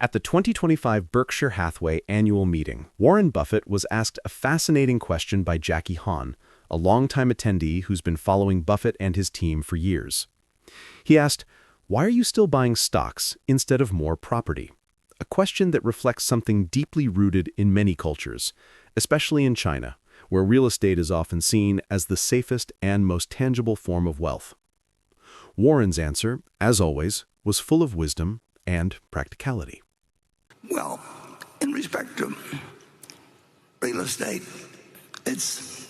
At the 2025 Berkshire Hathaway Annual Meeting, Warren Buffett was asked a fascinating question by Jackie Hahn, a longtime attendee who's been following Buffett and his team for years. He asked, "Why are you still buying stocks instead of more property?" A question that reflects something deeply rooted in many cultures, especially in China, where real estate is often seen as the safest and most tangible form of wealth. Warren's answer, as always, was full of wisdom and practicality. Well, in respect to real estate, it's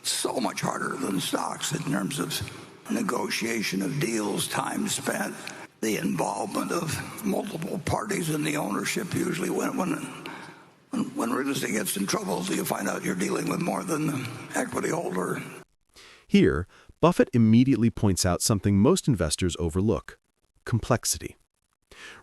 so much harder than stocks in terms of negotiation of deals, time spent, the involvement of multiple parties in the ownership. Usually when real estate gets in trouble, you find out you're dealing with more than the equity holder. Here, Buffett immediately points out something most investors overlook: complexity.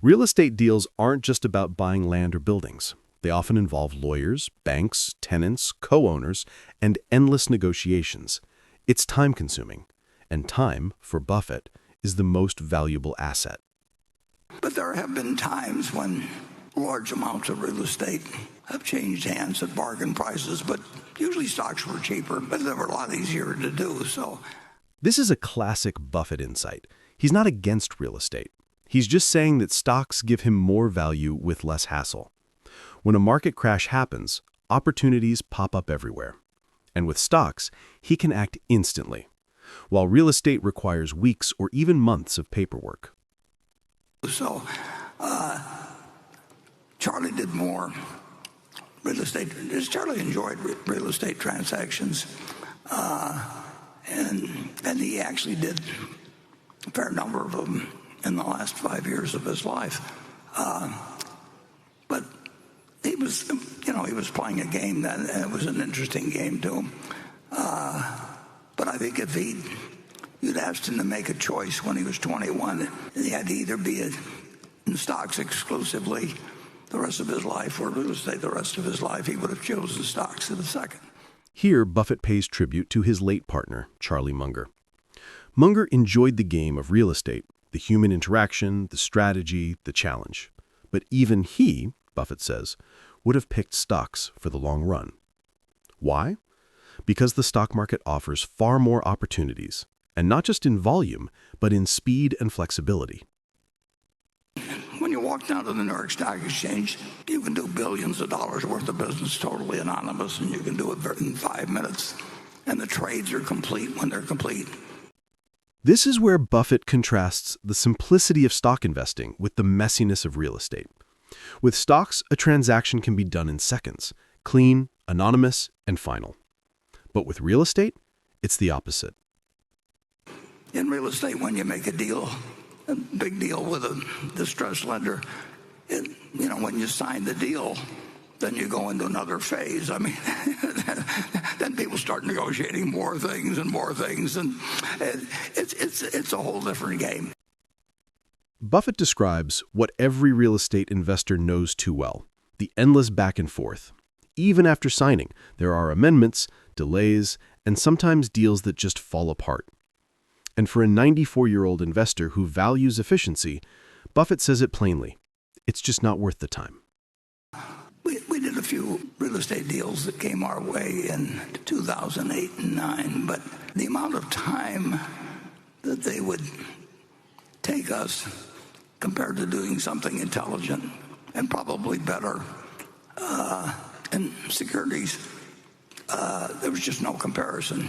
Real estate deals aren't just about buying land or buildings. They often involve lawyers, banks, tenants, co-owners, and endless negotiations. It's time-consuming, and time, for Buffett, is the most valuable asset. But there have been times when large amounts of real estate have changed hands at bargain prices, but usually stocks were cheaper, but they were a lot easier to do. This is a classic Buffett insight. He's not against real estate. He's just saying that stocks give him more value with less hassle. When a market crash happens, opportunities pop up everywhere. And with stocks, he can act instantly, while real estate requires weeks or even months of paperwork. Charlie did more real estate. Charlie enjoyed real estate transactions, and he actually did a fair number of them in the last 5 years of his life. But he was playing a game that, and it was an interesting game to him. But I think if you'd asked him to make a choice when he was 21, he had to either be in stocks exclusively the rest of his life or real estate the rest of his life, he would have chosen stocks in a second. Here, Buffett pays tribute to his late partner, Charlie Munger. Munger enjoyed the game of real estate, the human interaction, the strategy, the challenge. But even he, Buffett says, would have picked stocks for the long run. Why? Because the stock market offers far more opportunities, and not just in volume, but in speed and flexibility. When you walk down to the New York Stock Exchange, you can do billions of dollars worth of business totally anonymous, and you can do it in 5 minutes. And the trades are complete when they're complete. This is where Buffett contrasts the simplicity of stock investing with the messiness of real estate. With stocks, a transaction can be done in seconds, clean, anonymous, and final. But with real estate, it's the opposite. In real estate, when you make a deal, a big deal with a distressed lender, when you sign the deal, then you go into another phase. I mean, then people start negotiating more things, and it's a whole different game. Buffett describes what every real estate investor knows too well: the endless back and forth. Even after signing, there are amendments, delays, and sometimes deals that just fall apart. And for a 94-year-old investor who values efficiency, Buffett says it plainly: it's just not worth the time. We did a few real estate deals that came our way in 2008 and 2009, but the amount of time that they would take us compared to doing something intelligent and probably better in securities, there was just no comparison.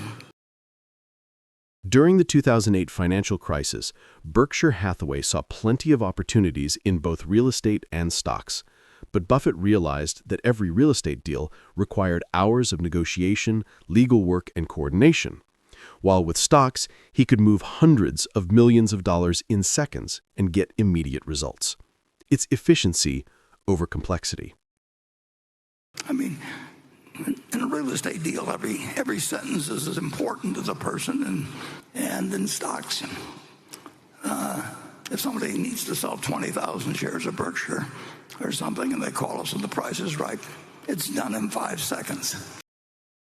During the 2008 financial crisis, Berkshire Hathaway saw plenty of opportunities in both real estate and stocks. But Buffett realized that every real estate deal required hours of negotiation, legal work, and coordination. While with stocks, he could move hundreds of millions of dollars in seconds and get immediate results. It's efficiency over complexity. I mean, in a real estate deal, every sentence is as important as a person, and in stocks, if somebody needs to sell 20,000 shares of Berkshire or something, and they call us and the price is right, it's done in 5 seconds.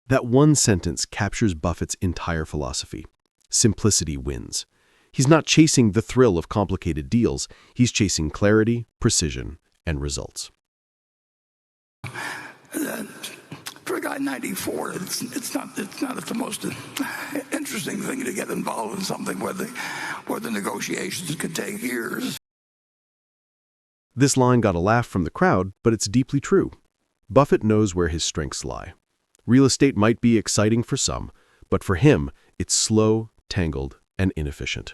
That one sentence captures Buffett's entire philosophy. Simplicity wins. He's not chasing the thrill of complicated deals. He's chasing clarity, precision, and results. For a guy 94, it's not the most interesting thing to get involved in something where the negotiations could take years. This line got a laugh from the crowd, but it's deeply true. Buffett knows where his strengths lie. Real estate might be exciting for some, but for him, it's slow, tangled, and inefficient.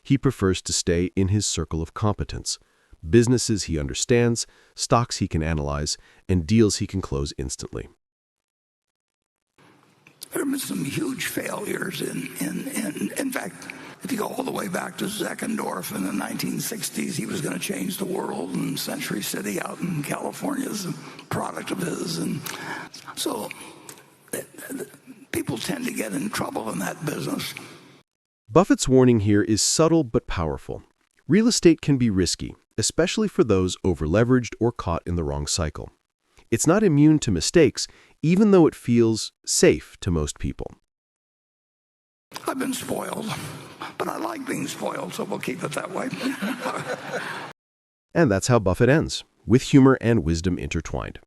He prefers to stay in his circle of competence, businesses he understands, stocks he can analyze, and deals he can close instantly. There have been some huge failures in fact, if you go all the way back to Zeckendorf in the 1960s, he was going to change the world, and Century City out in California is a product of his. And so people tend to get in trouble in that business. Buffett's warning here is subtle but powerful. Real estate can be risky, especially for those over-leveraged or caught in the wrong cycle. It's not immune to mistakes, even though it feels safe to most people. I've been spoiled, but I like being spoiled, so we'll keep it that way. And that's how Buffett ends, with humor and wisdom intertwined.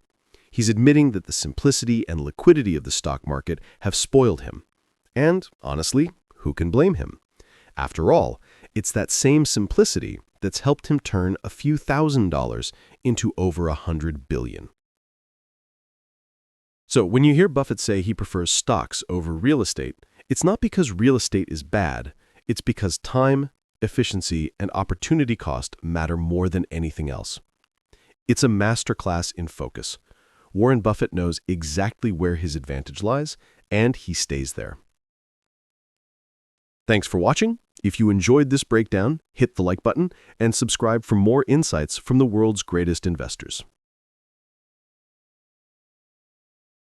He's admitting that the simplicity and liquidity of the stock market have spoiled him. And, honestly, who can blame him? After all, it's that same simplicity that's helped him turn a few $1,000s into over $100 billion. So when you hear Buffett say he prefers stocks over real estate, it's not because real estate is bad, it's because time, efficiency, and opportunity cost matter more than anything else. It's a masterclass in focus. Warren Buffett knows exactly where his advantage lies, and he stays there. Thanks for watching. If you enjoyed this breakdown, hit the like button and subscribe for more insights from the world's greatest investors.